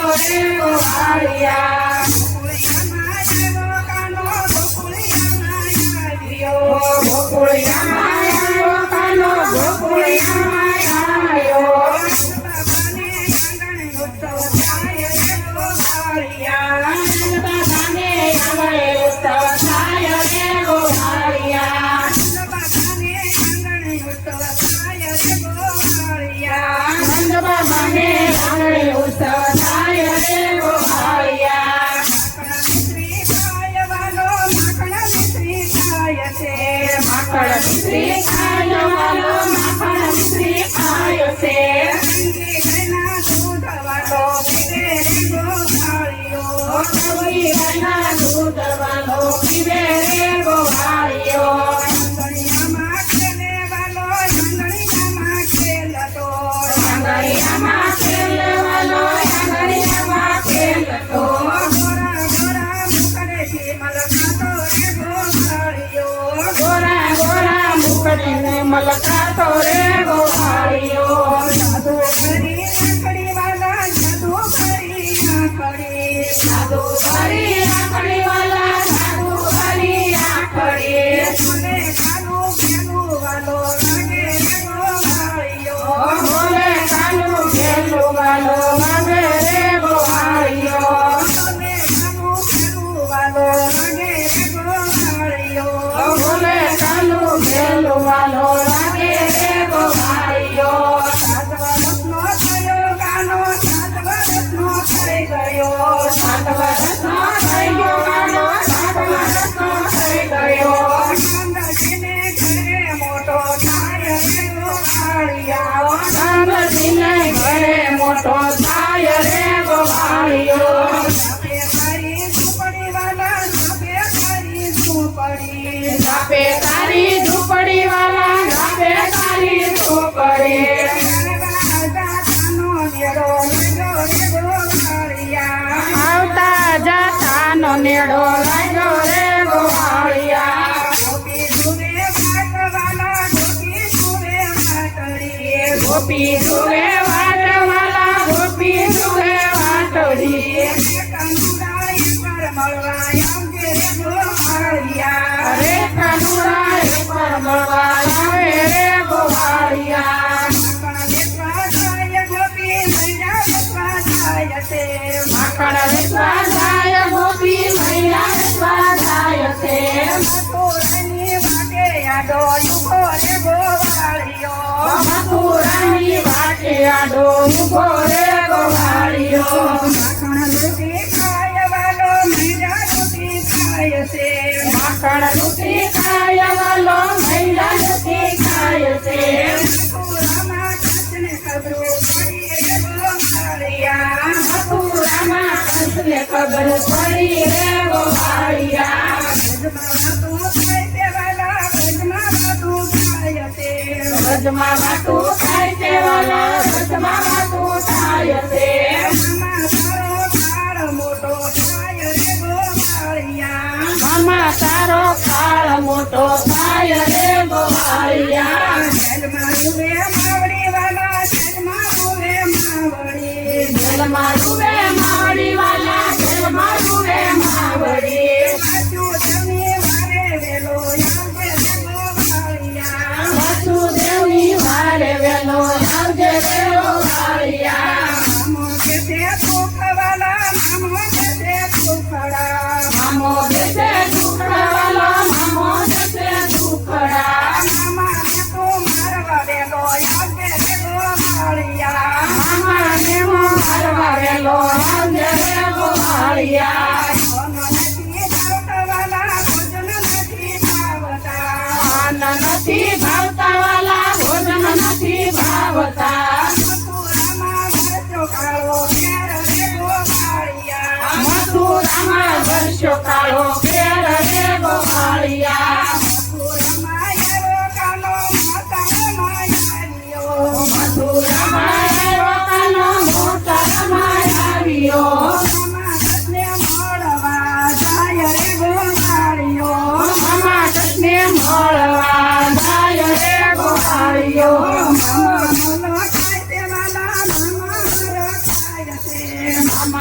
રે ગોવાળિયા મલકાતો રે ગોવાળિયો સાધુ ફરી આંકડી વાલા સાધુ ફરી આંકડી સાધુ ફરી આંકડી વાલા સાધુ ફરી આંકડી મને કાનું ખેલું વાલો લાગે રે ગોવાળિયો મને કાનું ખેલું વાલો લાગે રે ગોવાળિયો મને કાનું ખેલું વાલો લાગે રે ગોવાળિયો મને કાનું ખેલું વાલો નેડો લાગ્યો રે ગોવાળિયા ગોપી ધુવે વાટવાલા ગોપી ધુવે વાટડી ગોપી ધુવે વાટવાલા ગોપી ધુવે વાટડી કાનુડાઈ પર મળવા આવજે રે ગોવાળિયા રે કાનુડાઈ પર મળવા આવે રે ગોવાળિયા માખણ વેચવા જાય ગોપી મૈયા વેચવા જાય છે માખણ વેચવા જાય ગોપી મૈયા વેચવા જાય છે મથુરાની વાટે આડો ઉભો રે ગોવાળિયો મથુરાની વાટે આડો ઉભો રે ગોવાળિયો માખણ લૂટી ખાય વાલો મૈયા લૂટી ખાય છે માખણ લૂટી ખાય વાલો મૈયા લૂટી ખાય છે મથુરામાં કૃષ્ણ ખબરો પડી રે ગોવાળિયા મથુરામાં કૃષ્ણ ખબર પડી રે ગોવાળિયા વ્રજમાં વાતું થાય તે વાલા વ્રજમાં વાતું થાય તે મામા તારો કાળ મોટો થાય રે ગોવાળિયા મામા તારો કાળ મોટો થાય રે ગોવાળિયા જલમાં ડૂબે માવડી વાલા જલમાં ડૂબે માવડી જલમાં ડૂબે માવડી વાલા જલમાં ડૂબે માવડી વાસુદેવની વારે વેલો આવજે રે ગોવાળિયા વાસુદેવની વારે વેલો આવજે રે ગોવાળિયા મામો બેસે દુખવાલા મામો બેસે દુખડા મામો બેસે દુખવાલા મામો બેસે દુખડા મામાને તો મારવા વેલો આવજે રે ગોવાળિયા મામાને મારવા વેલો આવજે રે ગોવાળિયા નથી ભાવતા વાલા ભોજન નથી ભાવતા મથુરામાં વર્ષો કાળો ફેર રે ગોવાળિયા મથુરામાં વર્ષો કાળો ફેર રે ગોવાળિયા મથુરામાં એવો કાનો મોતરમાં આવ્યો મથુરામાં એવો કાનો મોતરમાં આવ્યો મામા કૃષ્ણે મળવા જાય રે ગોવાળિયો મામા કૃષ્ણે મળવા જાય રે ગોવાળિયો મામા મલો ખાય તે વાલા મામા મલો ખાય તે મામા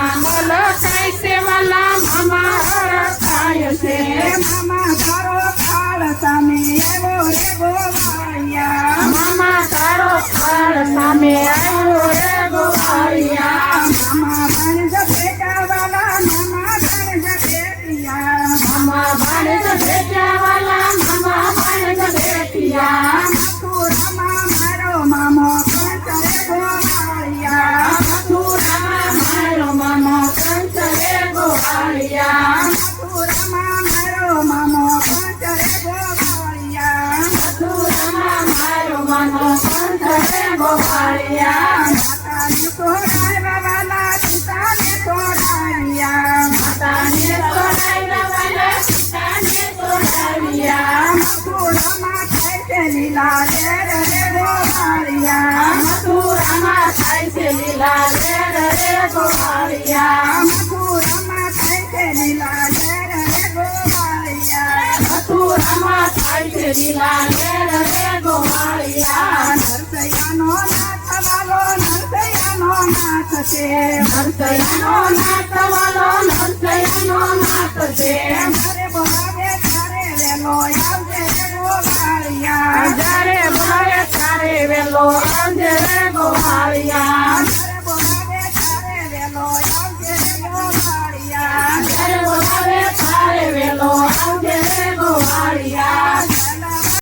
મામા ભાણેજ ભેટ્યા વાલા મામા ભાણેજ ભેટ્યા મથુરામાં મારો મામો કંસ રે ગોવાળિયા મથુરામાં મારો મામો કંસ રે ગોવાળિયા મથુરામાં મારો મામો કંસ રે ગોવાળિયા મથુરામાં મારો મામો કંસ રે ગોવાળિયા માતાને તોડાવ્યા વાલા સીતાને તોડાવ્યા માતાને તોડાવ્યા વાલા સીતાને તોડાવ્યા મથુરામાં થાય છે લીલા લેર રે ગોવાળિયા મથુરામાં થાય છે લીલા લેર રે ગોવાળિયા મથુરામાં થાય છે લીલા લેર રે ગોવાળિયા મથુરામાં થાય છે લીલા લેર રે ગોવાળિયા નરસૈયાનો નાથ વાલો નરસૈયાનો નાથ છે નરસૈયાનો નાથ વાલો નરસૈયાનો નાથ છે મારે